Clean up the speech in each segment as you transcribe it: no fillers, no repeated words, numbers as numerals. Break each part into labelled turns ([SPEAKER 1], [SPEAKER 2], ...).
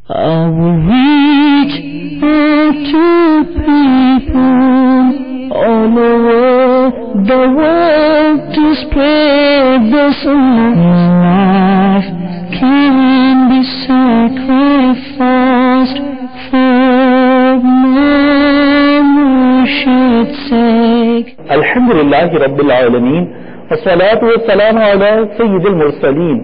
[SPEAKER 1] I will reach out to people all over the world to spread the life can be sacrificed for my worship's sake.
[SPEAKER 2] Alhamdulillahi Rabbil Alameen, wassalatu wassalamu ala Sayyidil Mursaleen,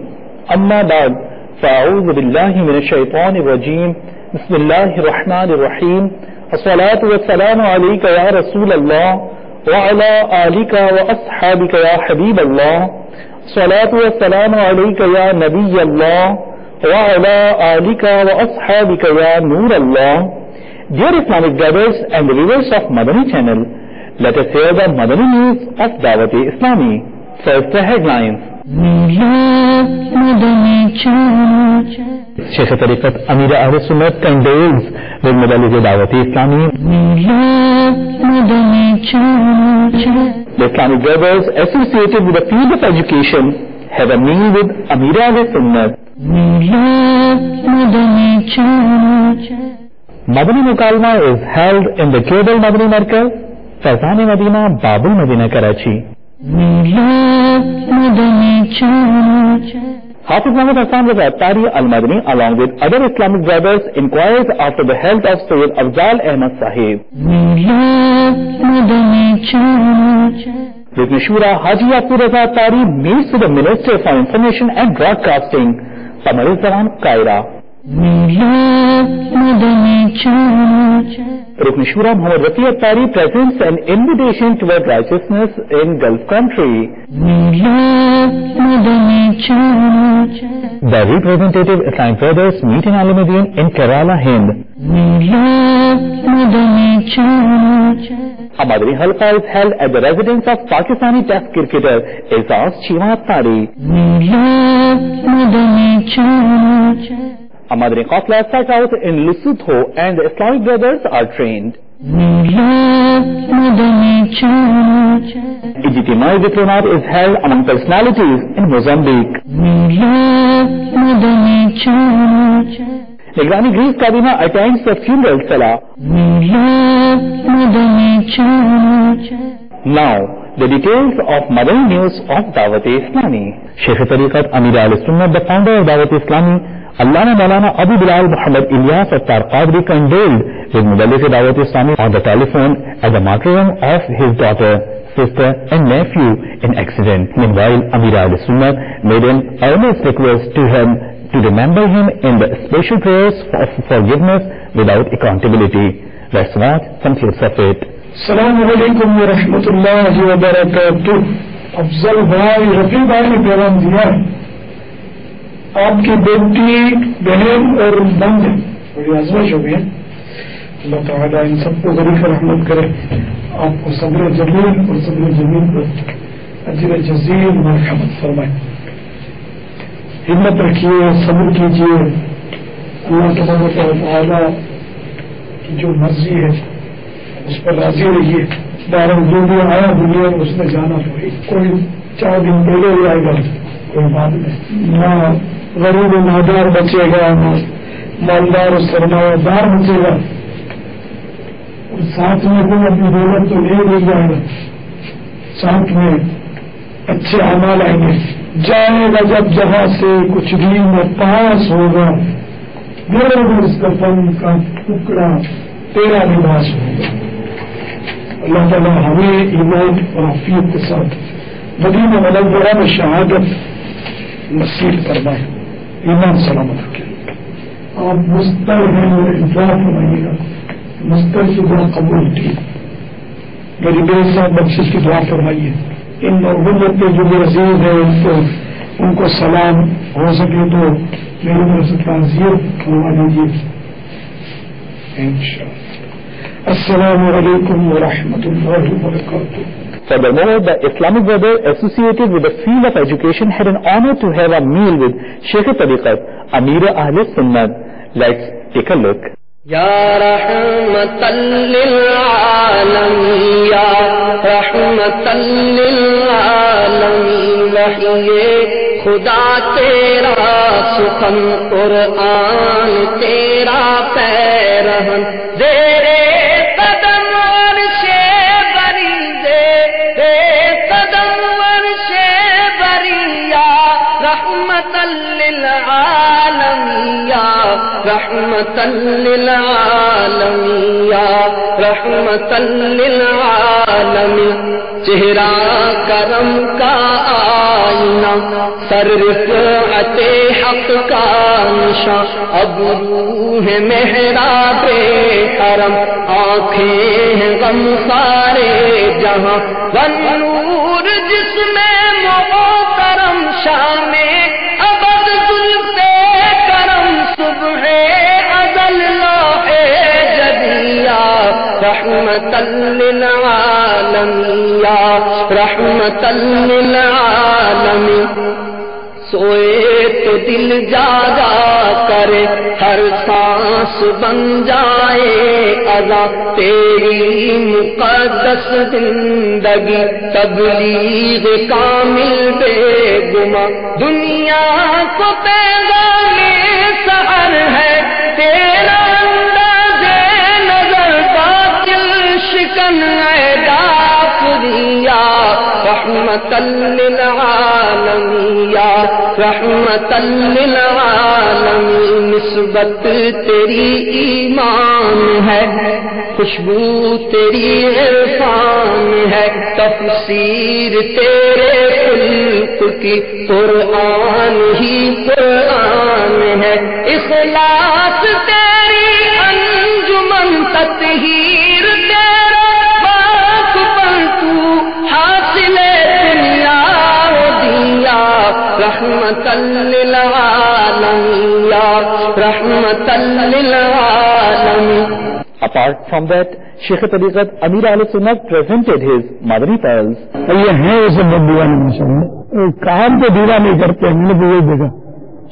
[SPEAKER 2] amma ba'd. فأعوذ بالله من الشيطان الرجيم. بسم الله الرحمن الرحيم. الصلاة والسلام عليك يا رسول الله وعلى آلك وأصحابك يا حبيب الله. الصلاة والسلام عليك يا نبي الله وعلى آلك وأصحابك يا نور الله. Dear Islamic brothers and the viewers of Madani channel, let us hear the Madani news of Dawat-e-Islami. First the headlines. Sheikh Tariqat Amir Ahl Sunnat condoles with Mudallis Dawat-e-Islami. The Islamic brothers associated with the field of education have a meal with Amir Ahl Sunnat. Madani Mukalma is held in the Global Madani Markaz, Faizan Madina, Babul Madina, Karachi. Hafiz Muhammad Hassan Raza Attari Al-Madani along with other Islamic brothers inquires after the health of Sayyid Afzal Ahmad Sahib. With Mishura Haji Yaqub Raza Attari meets with the Minister for Information and Broadcasting, Tamaril Zaman, Cairo. Rukn Shura Muhammad Rafi Attari presents an invitation toward righteousness in Gulf country. The representative Islamic brothers meet in Al-Madin in Kerala, Hind. A Madani Halqa is held at the residence of Pakistani Test cricketer Izaz Cheema Attari. A Madani Qafla is set out in Lesotho and the Islamic brothers are trained. Ijtimai Diplomat is held among personalities in Mozambique. Nigrani Greece Kabina attends the funeral salah. Now, the details of Madani news of Dawat-e-Islami. Sheikh Tariqat Amir Ahl Sunnat, the founder of Dawat-e-Islami, Allama Maulana Abu Bilal Muhammad Ilyas Attar Qadri condoled with Mudallis Dawat-e-Islami on the telephone at the martyrdom of his daughter, sister and nephew in accident. Meanwhile, Amir Ahl Sunnat made an earnest request to him to remember him in the special prayers of forgiveness without accountability. Let's watch some clips of it.
[SPEAKER 3] Assalamu alaikum wa rahmatullahi wa barakatuh. Afzal bhai, Rafi bhai نے پیغام دیا ہے آپ کی بیٹی بہن اور بند بڑی آزمائش ہو گئی ہے. اللہ تعالیٰ ان سب کو غریب رحمت کرے. آپ کو صبر جمیل اور صبر جمیل پر اجر جزیل مرحمت فرمائے. ہمت رکھیے, صبر کیجیے. اللہ تبارک و تعالیٰ کی جو مرضی ہے اس پر راضی رہیے. دارم جو بھی آیا دنیا میں اس نے جانا تو کوئی 4 دن پہلے ہی آئے گا, کوئی بات نہیں. نہ غریب و نادار بچے گا, نہ مالدار اور سرمایہ دار بچے گا, اور ساتھ میں کوئی اپنی دولت تو لے جائے گا, ساتھ میں اچھے اعمال آئیں گے. جائے گا جب جہاں سے کچھ بھی نہ پاس ہوگا, میرے اس کفن کا ٹکڑا تیرا لباس ہوگا. اللہ تعالیٰ ہمیں ایمان اور عافیت کے ساتھ مدینہ منورہ میں شہادت نصیب فرمائے, ایمان سلامت رکھے. آپ مستر ہیں اور انتظار فرمائیے گا. مستر کی دعا قبول کی. میری بے صاحب بخشش کی دعا فرمائیے. ان محبت کے جو عزیز ہیں ان کو سلام ہو سکے تو میری طرف سے تعزیت کروا دیجیے انشاءاللہ. السلام علیکم ورحمۃ اللہ وبرکاتہ.
[SPEAKER 2] Furthermore, the Islamic brother associated with the field of education had an honor to have a meal with Sheikh Tariqat Amir Ahl Sunnat. Let's take a look.
[SPEAKER 1] Ya rahmatan lil alamin, ya rahmatan lil alamin, wahiye khuda tera sukham Qur'an tera رحمتا للعالمین یا رحمتا للعالمین چہرہ کرم کا آئینہ سر رفعت حق کا نشاں اب روح محراب حرم آنکھیں ہیں غم سارے جہاں والنور جس میں محترم شام ابد زلف کرم صبح ازل لوح جدیا رحمتا للعالمین یا رحمتا للعالمین سوئے تو دل جاگا کرے ہر سانس بن جائے اذا تیری مقدس زندگی تبلیغ کامل بے گما دنیا کو پیغام سحر ہے تیرا انداز نظر باطل شکن دیا رحمتا للعالمین یا رحمتا للعالمین نسبت تیری ایمان ہے خوشبو تیری عرفان ہے تفسیر تیرے خلق کی قرآن ہی قرآن ہے اخلاص تیری انجمن تطہیر تیرا باق پر تو حاصل دنیا و دیا رحمتا للعالمین یا رحمتا للعالمین.
[SPEAKER 2] Apart from that, Sheikh Tariqat Amir Ahl Sunnah presented his Madani pearls.
[SPEAKER 3] یہ ہے اسے بہت دیوانے ماشاءاللہ کام تو دیوا نہیں کرتے ہم نے بھی یہ دیکھا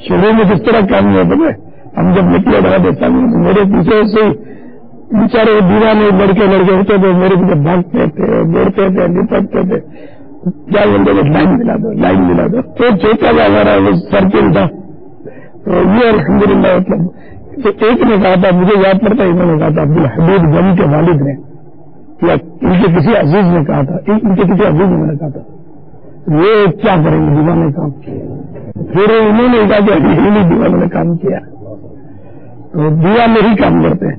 [SPEAKER 3] شروع میں کس طرح کام نہیں ہوتا ہم جب نکلے رہا دیتا میرے پیچھے سے بیچارے دیوانے لڑکے ہوتے تھے میرے پیچھے بھاگتے تھے دوڑتے تھے لپٹتے تھے کیا بولتے تھے لائن ملا دو تو چھوٹا سا ہمارا وہ سرکل تھا تو یہ الحمدللہ مطلب تو ایک نے کہا تھا مجھے یاد پڑتا ہے انہوں نے کہا تھا عبدالحمید غنی کے والد نے یا ان کے کسی عزیز نے کہا تھا ان کے کسی عزیز نے میں نے کہا تھا یہ کیا کریں گے دیوانے کام پھر انہوں نے کہا کہ ابھی دیوانے نے کام کیا تو دیوانے ہی کام کرتے ہیں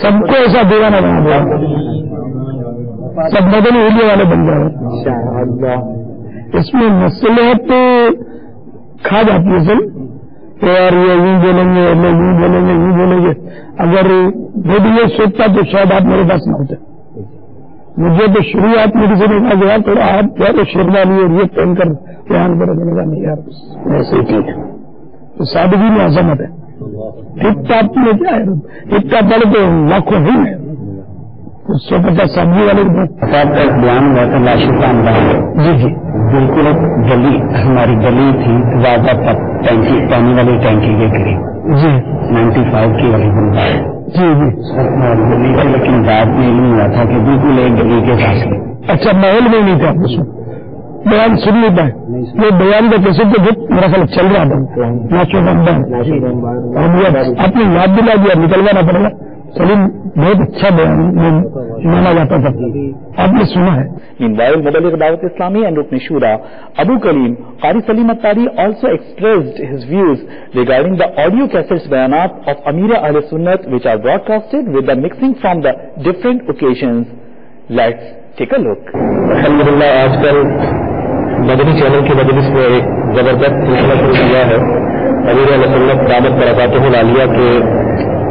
[SPEAKER 3] سب کو ایسا دیوانا بنا دیا سب مدنی ہونے والے بن جائے اس میں مصلحت کھا جاتی ہے سر یار یہ یوں بولیں گے یوں بولیں گے اگر وہ بھی یہ سوچتا تو شاید آپ میرے پاس نہ ہوتے مجھے تو شروعات میں کسی نے کہا کہ یار تھوڑا آپ کیا تو شیروانی اور یہ پہن کر بیان کرو میں نے کہا نہیں یار ایسے ہی ٹھیک ہے تو سادگی میں عظمت ہے ٹھیک ٹاپ میں کیا ہے ٹھیک ٹاپ والے تو لاکھوں ہی ہے 150 سبزی والے
[SPEAKER 4] بیان ہوا تھا لاشکان
[SPEAKER 3] جی
[SPEAKER 4] بالکل ایک گلی ہماری گلی تھی زیادہ تک ٹینکی پانی والی ٹینکی کے قریب
[SPEAKER 3] جی
[SPEAKER 4] 95 کی والی بنتا ہے
[SPEAKER 3] جی
[SPEAKER 4] گلی تھی لیکن بعد میں علم ہوا تھا کہ بالکل ایک گلی کے فاصلے
[SPEAKER 3] اچھا ماحول میں نہیں تھا بیان سن لیتا ہے یہ بیان کا کیسے تو میرا خیال چل رہا تھا ناشو رمضان آپ نے یاد دلا دیا نکلوانا پڑے گا سلیم بہت اچھا بیان مانا جاتا تھا آپ نے سنا ہے.
[SPEAKER 2] Meanwhile, Muballigh Dawat Islami and Rukn Shura Abu Kalim Qari Salim Attari also expressed his views regarding the audio cassettes bayanat of Amir Ahl Sunnat which are broadcasted with the mixing from the different occasions. Let's take a look.
[SPEAKER 4] الحمدللہ آج کل مدنی channel کی مجلس میں ایک زبردست سلسلہ شروع کیا ہے امیر اہل سنت دعوت برکاتہ العالیہ کے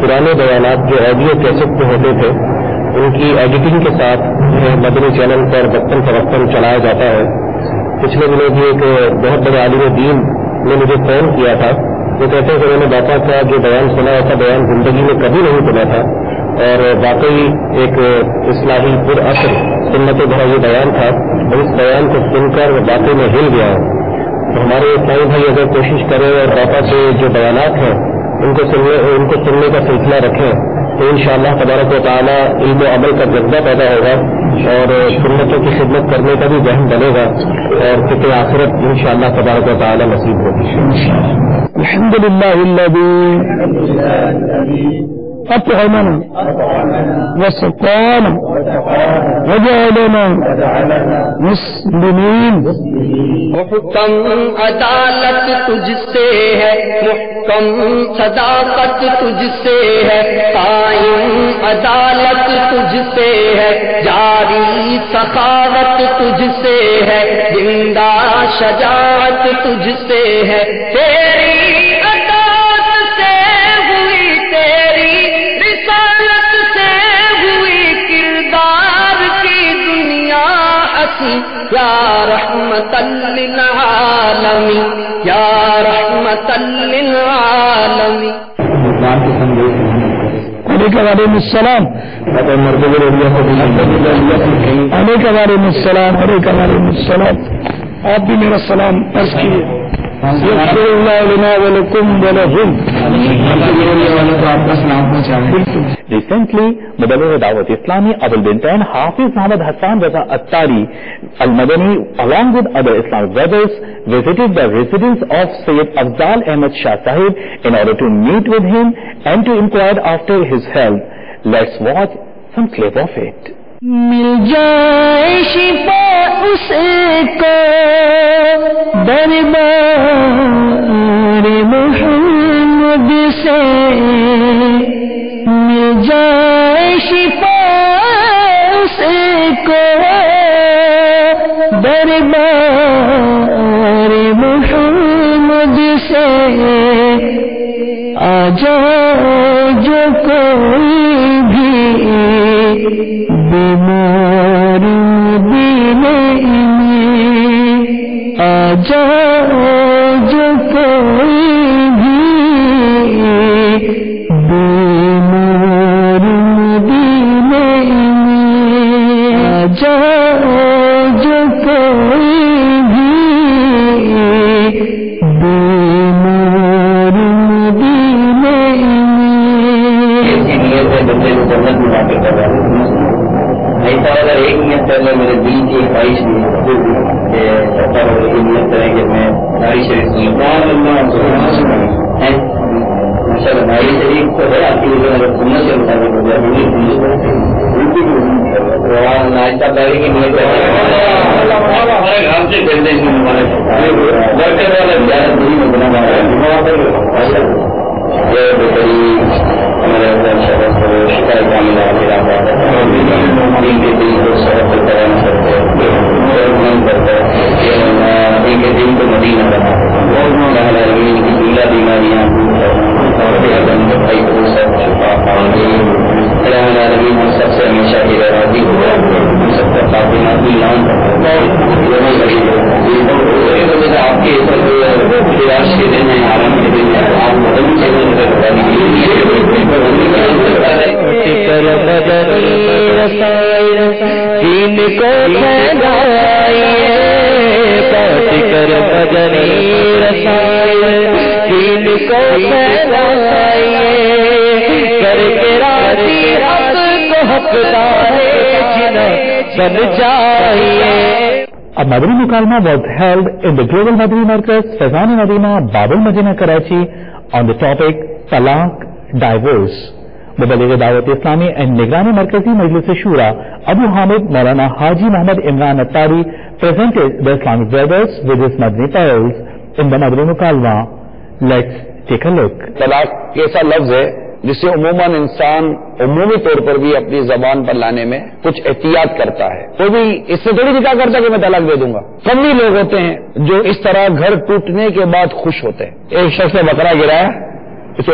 [SPEAKER 4] پرانے بیانات جو آڈیو کیسٹ پہ ہوتے تھے ان کی ایڈیٹنگ کے ساتھ مدنی چینل پر وقتاً فوقتاً چلایا جاتا ہے. پچھلے دنوں بھی ایک بہت بڑے عالم دین نے مجھے فون کیا تھا وہ کہتے ہیں کہ انہوں نے باپا کا جو بیان سنا ایسا بیان زندگی میں کبھی نہیں سنا تھا اور واقعی ایک اصلاحی پر اثر سنت بھرا یہ بیان تھا اور اس بیان کو سن کر واقعی میں ہل گیا ہوں. تو ہمارے اسلامی بھائی اگر کوشش کریں اور باپا کے جو بیانات ہیں ان کو سننے کا سلسلہ رکھیں تو انشاءاللہ تبارک و تعالیٰ علم و عمل کا جذبہ پیدا ہوگا اور سنتوں کی خدمت کرنے کا بھی ذہن بنے گا اور فکر آخرت انشاءاللہ تبارک و تعالیٰ نصیب ہوگی.
[SPEAKER 3] الحمدللہ الذی أطعمنا وسقانا وجعلنا مسلمين.
[SPEAKER 1] محکم عدالت تجھ سے ہے، محکم صداقت تجھ سے ہے، قائم عدالت تجھ سے ہے، جاری سخاوت تجھ سے ہے، زندہ شجاعت تجھ سے ہے. تیری عطاعت سے ہوئی، تیری رسالت سے ہوئی کردار کی دنیا ہنسی. یا رحمت للعالمین، یا رحمت للعالمین.
[SPEAKER 3] علیکم السلام. علیکم السلام. علیکم السلام. آپ بھی میرا سلام عرض کیے.
[SPEAKER 2] Recently, Muballigh Dawat Islami Abul Bintain Hafiz Muhammad Hassan Raza Attari Al-Madani along with other Islamic brothers visited the residence of Sayyid Afzal Ahmad Shah Sahib in order to meet with him and to inquire after his health. Let's watch some clip of it.
[SPEAKER 1] مل جائے شفا اس کو دربار محمد سے، مل جائے شفا اس کو دربار محمد سے. آ جاؤ جو کوئی بھی بیمار مدینے میں، آ جاؤ جو کوئی بھی بیمار مدینے میں، آ جاؤ جو کوئی بھی بیمار مدینے
[SPEAKER 5] ایسا اگر ایک نیت کر لیں، میرے دل کی خواہش نہیں کہ نیت کریں کہ میں ناری شریف ماشاء اللہ ناری شریف کو ہے آپ کی سننے سے مطابق ہو جائے ناشتہ کریں گے نیت سے کرتے ہیں ہمارے برکت والا زیادہ دلی میں بنا ہوا ہے ہمارے شکایت کاملہ دین کے دل کو سرف کرنا کرتے ہیں، دین کے دل کو مدینہ بنا زمین کی دلہ بیماریاں ہم سب سے ہمیشہ کی راضی ہو جائے، ہم سب کا خاتمہ ایمان آپ کے فراش کے دن ہیں، آرام کے دن ہیں، آپ بدن سے
[SPEAKER 1] دین کو پھیلائیے، پاس کر بدنی رسائے، دین کو پھیلائیے، کر کے راضی حق کو حقدار جنا بن جائیے.
[SPEAKER 2] A Madani Mukalma was held in the Global Madani Markaz, Faizan Madina, Babul Madina, Karachi on the topic Talaq, Divorce. Muballigh Dawat Islami and Nigrani Markazi Majlis Shura, Abu Hamid Maulana Haji Muhammad Imran Attari presented the Islamic brothers with his Madani pearls in the Madani Mukalma. Let's take a look.
[SPEAKER 6] طلاق ایسا لفظ ہے جسے عموماً انسان عمومی طور پر بھی اپنی زبان پر لانے میں کچھ احتیاط کرتا ہے. کوئی بھی اس سے تھوڑی نکاح کرتا کہ میں طلاق دے دوں گا. کم ہی لوگ ہوتے ہیں جو اس طرح گھر ٹوٹنے کے بعد خوش ہوتے ہیں. ایک شخص نے بکرا گرایا، اس کو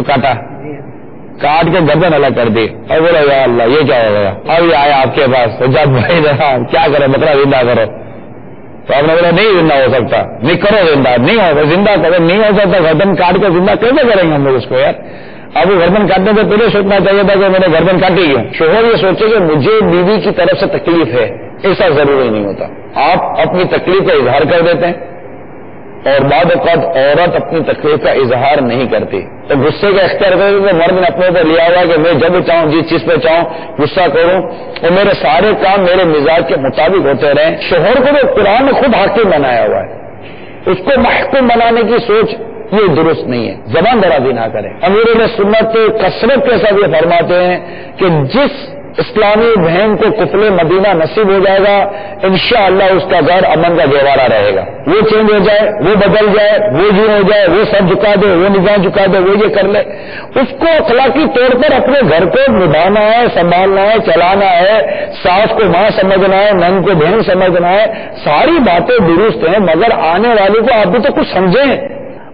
[SPEAKER 6] کاٹ کے گردن الگ کر دی اور بولا یا اللہ یہ کیا ہو گیا. اب یہ آیا آپ کے پاس جب بھائی کیا کرو، بکرا زندہ کرو. تو آپ نے بولا نہیں زندہ ہو سکتا. نہیں کرو زندہ، نہیں ہوگا زندہ کرو، نہیں ہو سکتا. گردن کاٹ کے زندہ کیسے کریں گے ہم لوگ اس کو یار. اب وہ گردن کاٹنے سے پہلے سوچنا چاہیے تھا کہ میں نے گردن کاٹی ہے. شوہر یہ سوچے کہ مجھے بیوی کی طرف سے تکلیف ہے، ایسا ضروری نہیں ہوتا. آپ اپنی تکلیف کا اظہار کر دیتے ہیں اور بعد اوقات عورت اپنی تکلیف کا اظہار نہیں کرتی. تو غصے کا اختیار کرے تو مرد نے اپنے اوپر لیا ہوا کہ میں جب چاہوں جس چیز پہ چاہوں غصہ کروں اور میرے سارے کام میرے مزاج کے مطابق ہوتے رہیں. شوہر کو تو قرآن نے خود حاکم بنایا ہوا ہے. اس کو محکوم بنانے کی سوچ یہ درست نہیں ہے. زبان درازی نہ کریں. امیر سنت کثرت کے ساتھ یہ فرماتے ہیں کہ جس اسلامی بہن کو کفل مدینہ نصیب ہو جائے گا انشاءاللہ اس کا گھر امن کا گہوارہ رہے گا. وہ چینج ہو جائے، وہ بدل جائے، وہ یوں ہو جائے، وہ سب جھکا دے، وہ نگاہ جھکا دے، وہ یہ کر لے، اس کو اخلاقی طور پر اپنے گھر کو نبھانا ہے، سنبھالنا ہے، چلانا ہے. ساس کو ماں سمجھنا ہے، نند کو بہن سمجھنا ہے. ساری باتیں درست ہیں مگر آنے والے کو آپ بھی تو کچھ سمجھیں.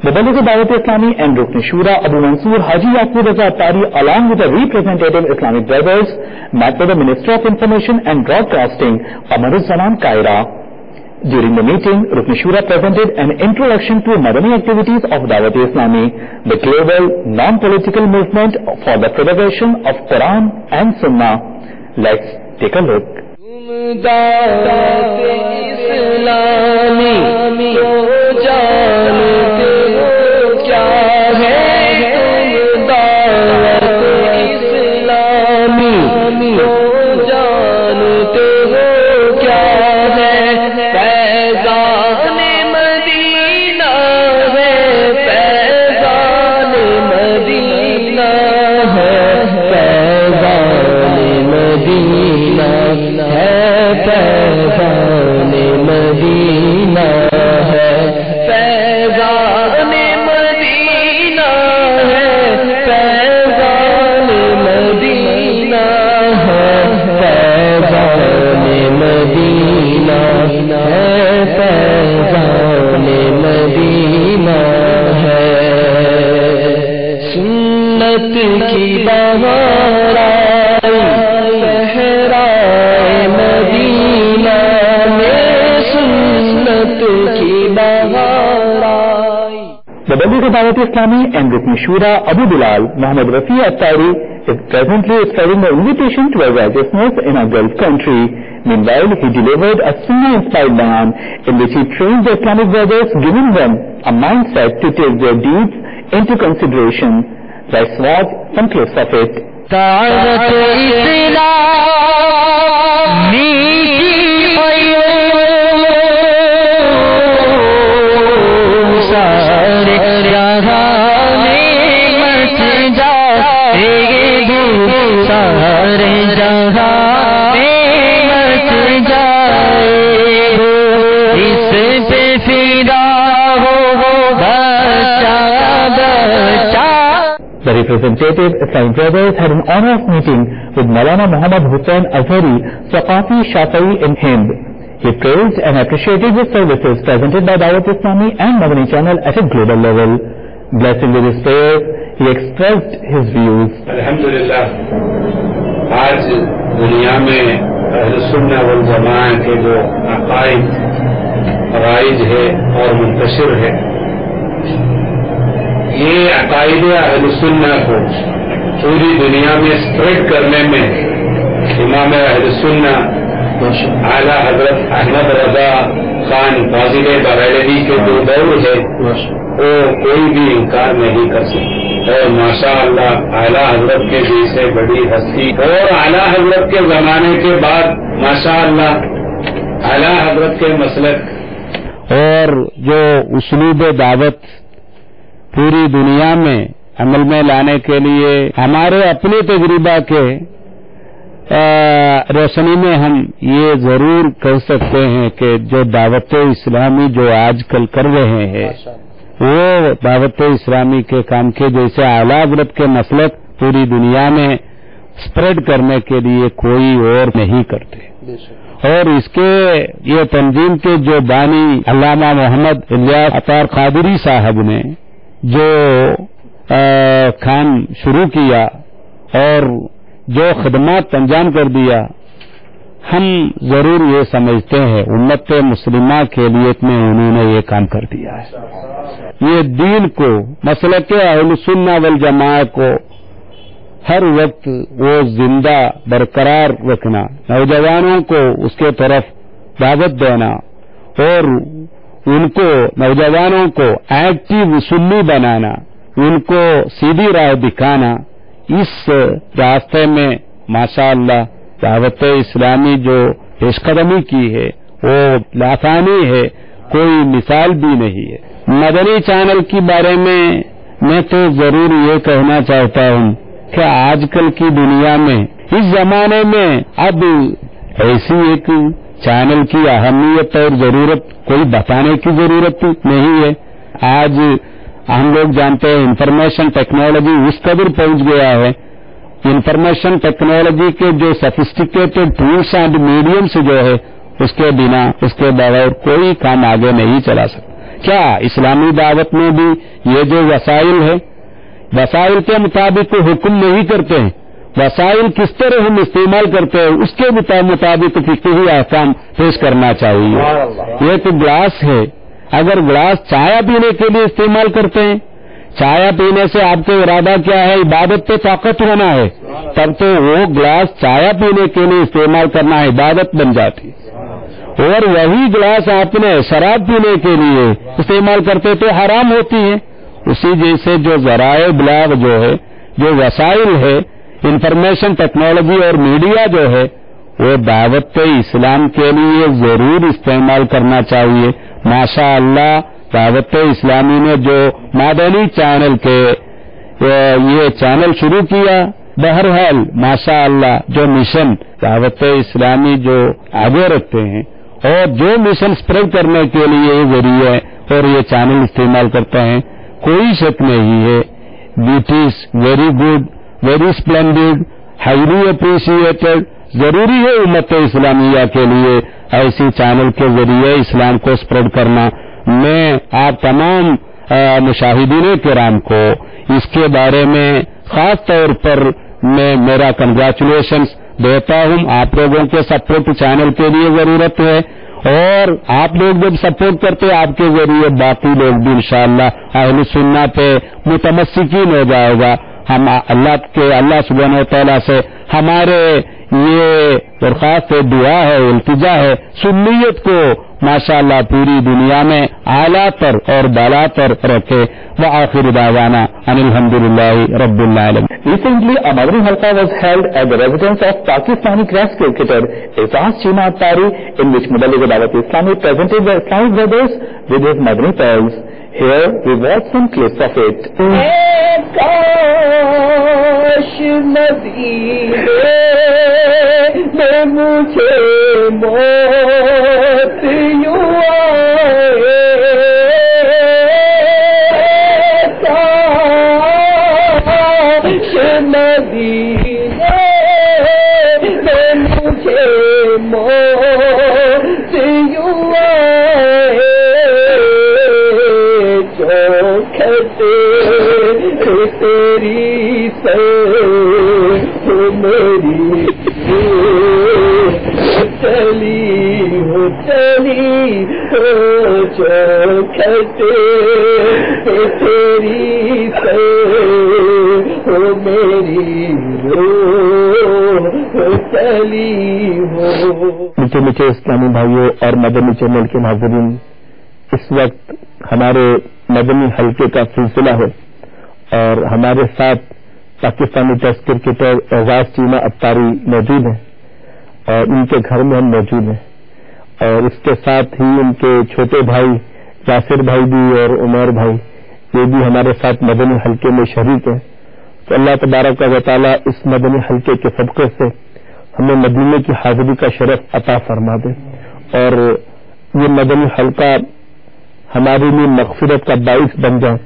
[SPEAKER 2] مبلغ دعوت اسلامی and Rukn Shura Abu Mansoor Haji Yaqub Raza Attari along with the representative Islamic brothers met with the Minister of Information and Broadcasting Qamaruzzaman Kaira. During the meeting, Rukn Shura presented an introduction to Madani activities of Dawat Islami, the global non-political movement for the propagation of Quran and Sunnah. Let's take a look. The Mubalik Dawat Islami and Rukn Shura Abu Bilal Muhammad Rafi Attari is presently spreading the invitation to our righteousness in our Gulf country. Meanwhile, he delivered a Sunnah-inspired bayan in which he trained the Islamic brothers, giving them a mindset to take their deeds into consideration. Let's watch some clips of it. The representative Islamic brothers had an honors meeting with Maulana Muhammad Hussain Azhari, Saqafi Shafi'i in Hind. He praised and appreciated the services presented by Dawat Islami and Madani channel at a global level. Blessing with his prayers, he expressed his views.
[SPEAKER 7] Alhamdulillah, آج دنیا میں اہل سنہ والجماعہ کے جو عقائد رائج ہے اور منتشر ہے، یہ عقائد اہل سنہ کو پوری دنیا میں اسپریڈ کرنے میں امام اہل سنہ اعلیٰ حضرت احمد رضا خان فاضل بریلوی کے جو دور ہے وہ کوئی بھی انکار نہیں کر سکتا. اور ماشاء اللہ اعلیٰ حضرت کے جیسے بڑی ہستی اور اعلیٰ حضرت کے زمانے کے بعد ماشاء اللہ اعلیٰ حضرت کے مسلک
[SPEAKER 8] اور جو اسلوب دعوت پوری دنیا میں عمل میں لانے کے لیے ہمارے اپنے تجربہ کے روشنی میں ہم یہ ضرور کہہ سکتے ہیں کہ جو دعوت اسلامی جو آج کل کر رہے ہیں وہ دعوت اسلامی کے کام کے جیسے اعلیٰ حضرت کے مسلک پوری دنیا میں اسپریڈ کرنے کے لیے کوئی اور نہیں کرتے. اور اس کے یہ تنظیم کے جو بانی علامہ محمد الیاس عطار قادری صاحب نے جو کام شروع کیا اور جو خدمات انجام کر دیا، ہم ضرور یہ سمجھتے ہیں امت مسلمہ کے لیے میں انہوں نے یہ کام کر دیا ہے. یہ دین کو مسلک اہل سنہ والجماعہ کو ہر وقت وہ زندہ برقرار رکھنا، نوجوانوں کو اس کے طرف دعوت دینا اور ان کو نوجوانوں کو ایکٹیو سنی بنانا، ان کو سیدھی راہ دکھانا، اس راستے میں ماشاءاللہ دعوت اسلامی جو پیش قدمی کی ہے وہ لافانی ہے، کوئی مثال بھی نہیں ہے. مدنی چینل کے بارے میں تو ضرور یہ کہنا چاہتا ہوں کہ آج کل کی دنیا میں اس زمانے میں اب ایسی ایک چینل کی اہمیت اور ضرورت کوئی بتانے کی ضرورت نہیں ہے. آج ہم لوگ جانتے ہیں انفارمیشن ٹیکنالوجی اس قدر پہنچ گیا ہے. انفارمیشن ٹیکنالوجی کے جو سفسٹیکیٹڈ ٹولس اینڈ میڈیمس جو ہے اس کے بنا اس کے بغیر کوئی کام آگے نہیں چلا سکتا. کیا اسلامی دعوت میں بھی یہ جو وسائل ہے وسائل کے مطابق حکم نہیں کرتے ہیں. وسائل کس طرح ہم استعمال کرتے ہیں اس کے مطابق فقہی احکام پیش کرنا چاہیے. ایک گلاس ہے, اگر گلاس چائے پینے کے لیے استعمال کرتے ہیں, چائے پینے سے آپ کا ارادہ کیا ہے؟ عبادت پہ طاقت ہونا ہے, تب تو وہ گلاس چائے پینے کے لیے استعمال کرنا عبادت بن جاتی. اور وہی گلاس آپ نے شراب پینے کے لیے استعمال کرتے تو حرام ہوتی ہے. اسی جیسے جو ذرائع ابلاغ جو ہے, جو وسائل ہے, انفارمیشن ٹیکنالوجی اور میڈیا جو ہے, وہ دعوت اسلام کے لیے ضرور استعمال کرنا چاہیے. ماشاء اللہ دعوت اسلامی نے جو مدنی چینل کے یہ چینل شروع کیا, بہرحال ماشاء اللہ جو مشن دعوت اسلامی جو آگے رکھتے ہیں اور جو مشن اسپریڈ کرنے کے لیے یہ ذریعہ اور یہ چینل استعمال کرتے ہیں, کوئی شک نہیں ہے. It is very good, very splendid, highly appreciated. ضروری ہے امت اسلامیہ کے لیے ایسی چینل کے ذریعے اسلام کو اسپریڈ کرنا. میں آپ تمام مشاہدین کرام کو اس کے بارے میں خاص طور پر میں میرا کنگریچولیشنز دیتا ہوں. آپ لوگوں کے سپورٹ چینل کے لیے ضرورت ہے, اور آپ لوگ جب سپورٹ کرتے آپ کے ذریعے باقی لوگ بھی انشاءاللہ اہل سنت پہ متمسکین ہو جائے گا. ہم اللہ سبحانہ و تعالیٰ سے ہمارے یہ درخواست دعا ہے, التجا ہے, سنیت کو ماشاءاللہ پوری دنیا میں اعلیٰ تر اور بالا تر رکھے. وآخر دعوانا ان الحمدللہ رب العالمین.
[SPEAKER 2] Recently, a Madani Halqa was held at the residence of Pakistani grass cricketer Eazaz Cheema Attari, in which Muballigh Dawat Islami presented the Islamic brothers with his Madani pearls. Here we watch some clips of it.
[SPEAKER 1] کاش مدینے میں مجھے موت یوں آئے, کاش مدینے میں مجھے موت یوں آئے, چوکھتے تیری سر میری چلی ہو چوکھتے تیری سر میری چلی ہو.
[SPEAKER 2] میٹھے میٹھے اسلامی بھائیوں اور مدنی چینل کے ناظرین, اس وقت ہمارے مدنی حلقے کا سلسلہ ہے اور ہمارے ساتھ پاکستانی ٹیسٹ کرکٹر اعزاز چیمہ اتاری موجود ہیں, اور ان کے گھر میں ہم موجود ہیں, اور اس کے ساتھ ہی ان کے چھوٹے بھائی یاسر بھائی بھی اور عمر بھائی یہ بھی ہمارے ساتھ مدنی حلقے میں شریک ہیں. تو اللہ تبارک و تعالیٰ اس مدنی حلقے کے صدقے سے ہمیں مدینے کی حاضری کا شرف عطا فرما دے, اور یہ مدنی حلقہ ہمارے لیے مغفرت کا باعث بن جائے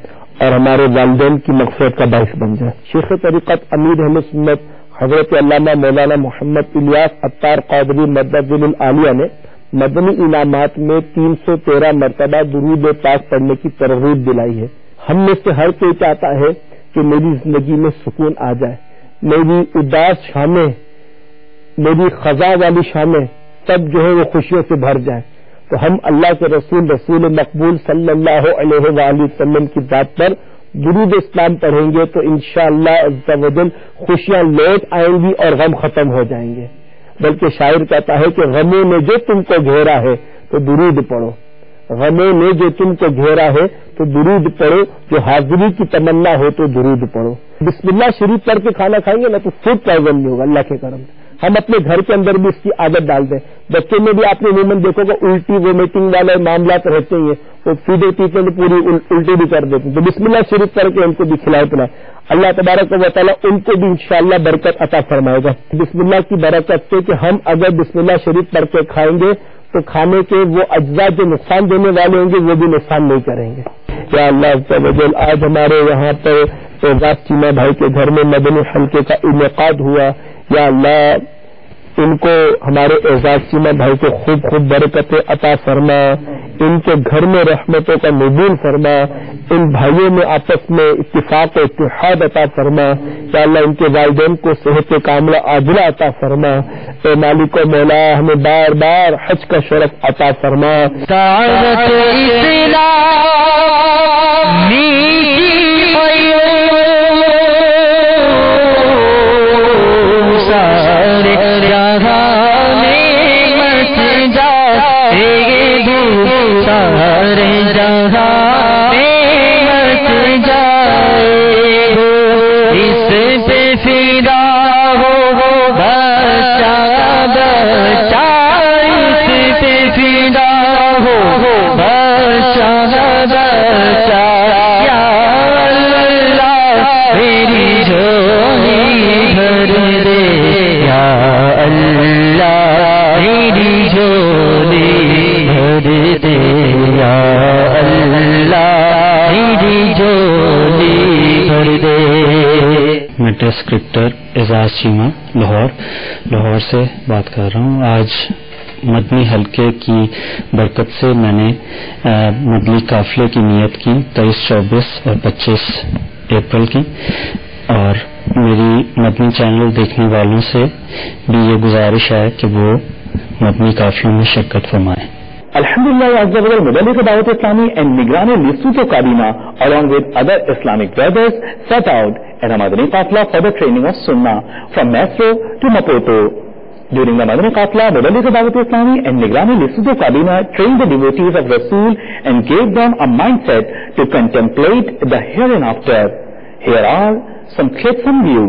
[SPEAKER 2] اور ہمارے والدین کی مغفرت کا باعث بن جائے. شیخ طریقت امیر اہل سنت حضرت علامہ مولانا محمد الیاس عطار قادری مدد العالیہ نے مدنی انعامات میں 313 مرتبہ درود پاک پڑھنے کی ترغیب دلائی ہے. ہم میں سے ہر کوئی چاہتا ہے کہ میری زندگی میں سکون آ جائے, میری اداس شامیں, میری خزاں والی شامیں سب جو ہے وہ خوشیوں سے بھر جائے. تو ہم اللہ کے رسول مقبول صلی اللہ علیہ وآلہ وسلم کی ذات پر درود اسلام پڑھیں گے تو انشاءاللہ عز و جل خوشیاں لوٹ آئیں گی اور غم ختم ہو جائیں گے. بلکہ شاعر کہتا ہے کہ غموں نے جو تم کو گھیرا ہے تو درود پڑھو, غموں نے جو تم کو گھیرا ہے تو درود پڑھو, جو حاضری کی تمنا ہو تو درود پڑھو. بسم اللہ شریف پڑھ کے کھانا کھائیں گے نا تو فوڈ پوائزن نہیں ہوگا اللہ کے کرم سے. ہم اپنے گھر کے اندر بھی اس کی عادت ڈال دیں. بچے میں بھی آپ نے عموماً دیکھو گا الٹی وومیٹنگ والے معاملات رہتے ہی ہیں, وہ فیڈر پیتے تو پوری الٹی بھی کر دیتے ہیں, تو بسم اللہ شریف کر کے ان کو بھی کھلائے پلائے. اللہ تبارک و تعالیٰ ان کو بھی انشاءاللہ برکت عطا فرمائے گا. بسم اللہ کی برکت سے کہ ہم اگر بسم اللہ شریف پڑھ کے کھائیں گے تو کھانے کے وہ اجزاء جو نقصان دینے والے ہوں گے وہ بھی نقصان نہیں کریں گے. یا اللہ آج ہمارے یہاں پر اعزاز چیمہ بھائی کے گھر میں مدنی حلقے کا انعقاد ہوا. یا اللہ ان کو ہمارے اعزاز چیمہ بھائی کو خوب خوب برکت عطا فرما, ان کے گھر میں رحمتوں کا نزول فرما, ان بھائیوں میں آپس میں اتفاق و اتحاد عطا فرما. یا اللہ ان کے والدین کو صحت کاملہ عاجلہ عطا فرما. اے مالک و مولا ہمیں بار بار حج کا شرف عطا فرما.
[SPEAKER 8] میں ٹیسٹ کرکٹر اعزاز چیمہ لاہور سے بات کر رہا ہوں. آج مدنی حلقے کی برکت سے میں نے مدنی قافلے کی نیت کی 23, 24 اور 25 اپریل کی, اور میری مدنی چینل دیکھنے والوں سے بھی یہ گزارش ہے کہ وہ مدنی قافلوں میں شرکت فرمائیں.
[SPEAKER 2] Alhamdulillah, Azza wa Jal, Mudallik Dawat Islami and Nigrani Lesotho Kabina, along with other Islamic brothers, set out at a Madani Qafla for the training of Sunnah from Metro to Maputo. During the Madani Qafla, Mudallik Dawat Islami and Nigrani Lesotho Kabina trained the devotees of Rasul and gave them a mindset to contemplate the hereinafter. Here are some clips from view.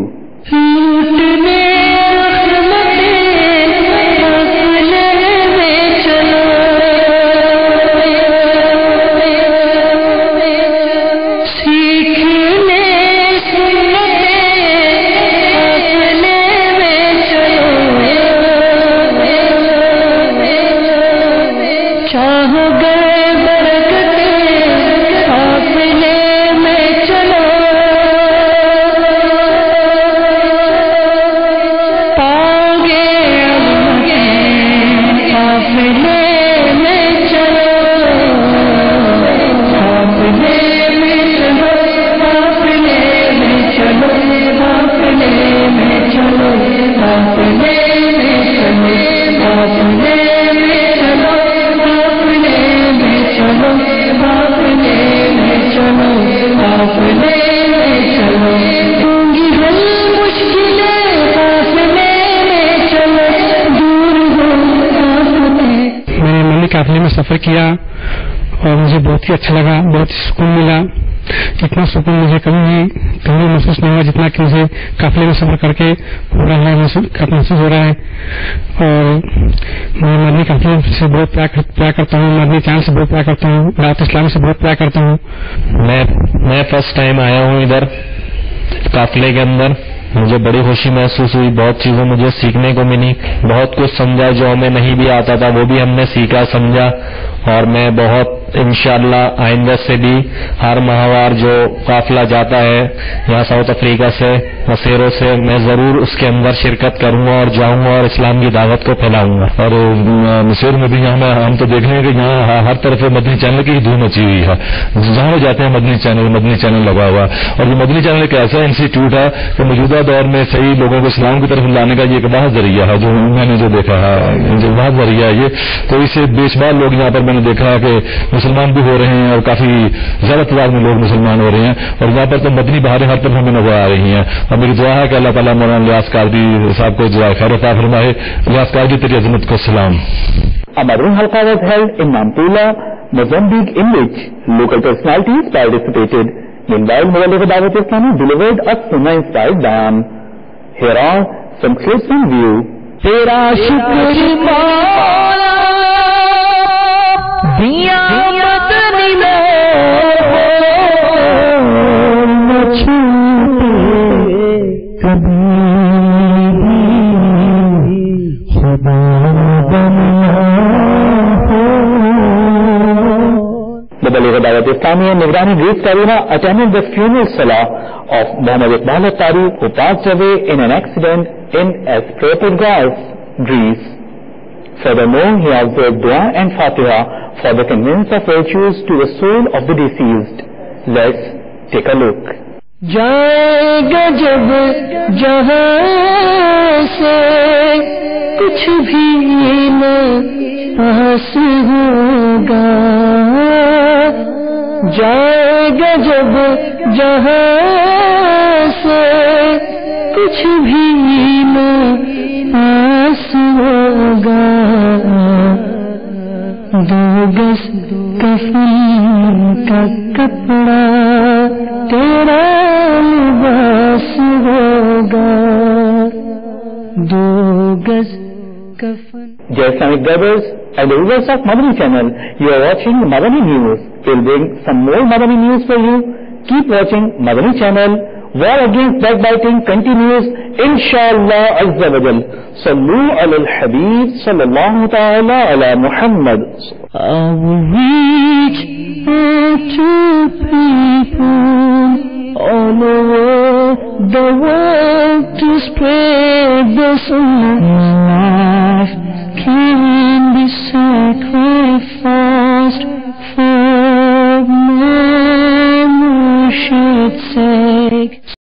[SPEAKER 3] قافلے میں سفر کیا اور مجھے بہت ہی اچھا لگا, بہت ہی سکون ملا. اتنا سکون مجھے کبھی محسوس نہیں ہوا جتنا کہ مجھے قافلے میں سفر کر کے پورا محسوس ہو رہا ہے. اور میں مدنی قافلے سے بہت پیار کرتا ہوں, مدنی چینل سے بہت پیار کرتا ہوں, دعوت اسلامی سے بہت پیار کرتا ہوں.
[SPEAKER 4] میں فرسٹ ٹائم آیا ہوں ادھر قافلے کے اندر. مجھے بڑی خوشی محسوس ہوئی, بہت چیزیں مجھے سیکھنے کو ملی, بہت کچھ سمجھا جو ہمیں نہیں بھی آتا تھا وہ بھی ہم نے سیکھا سمجھا. اور میں بہت انشاءاللہ آئندہ سے بھی ہر ماہوار جو قافلہ جاتا ہے یہاں ساؤتھ افریقہ سے مسیروں سے, میں ضرور اس کے اندر شرکت کروں گا اور جاؤں گا اور اسلام کی دعوت کو پھیلاؤں گا. اور مسیر میں بھی یہاں ہم تو دیکھ رہے ہیں کہ یہاں ہر طرف مدنی چینل کی دھوم مچی ہوئی ہے, جہاں بھی جاتے ہیں مدنی چینل لگا ہوا. اور یہ مدنی چینل ایک ایسا انسٹیٹیوٹ ہے کہ موجودہ دور میں صحیح لوگوں کو اسلام کی طرف لانے کا یہ ایک بہت ذریعہ ہے, جو میں نے جو دیکھا ہے بہت ذریعہ ہے یہ. تو اس سے بے شمار لوگ یہاں پر میں نے دیکھا ہے کہ مسلمان بھی ہو رہے ہیں اور کافی زیادہ تعداد میں لوگ مسلمان ہو رہے ہیں. اور یہاں پر تو مدنی بہاریں ہر طرف ہمیں نظر آ رہی ہیں. اور میری دعا ہے کہ اللہ تعالیٰ مولانا الیاس قادری صاحب کو جزائے خیر عطا فرمائے. الیاس قادری تیری عظمت کو سلام.
[SPEAKER 2] A Madani Halqa was held in Nampula, Mozambique, in which local personalities participated. Meanwhile, Mudallik Dawat Islami delivered a Sunnah-inspired bayan. Here are some clips on view.
[SPEAKER 1] تیرا شکر مولا دیا مدنی میں نہ چھوٹے کبھی خدا
[SPEAKER 2] مبلغ دعوت اسلامی نگرانی گریس کابینہ attended the funeral salah of Muhammad Iqbal Attari, who passed away in an accident in Asprepurgas, Greece. Furthermore, he observed dua and fatiha for the conveyance of virtues to the soul of the deceased. Let's take a look.
[SPEAKER 1] جائے گا جب جہاں سے کچھ بھی نہ پاس ہوگا، جائے گا جب جہاں سے کچھ بھی نہ پاس ہوگا، دو گز کفن کا کپڑا تیرا لباس ہوگا، دو گز کفن.
[SPEAKER 2] Dear Islamic brothers and the viewers of Madani channel, you are watching Madani News. We will bring some more Madani News for you. Keep watching Madani channel. War against backbiting continues, inshallah azza wa jal. Sallu ala al-Habib sallallahu ta'ala ala Muhammad.
[SPEAKER 1] I will reach out to people all over the world to spread the sunnah.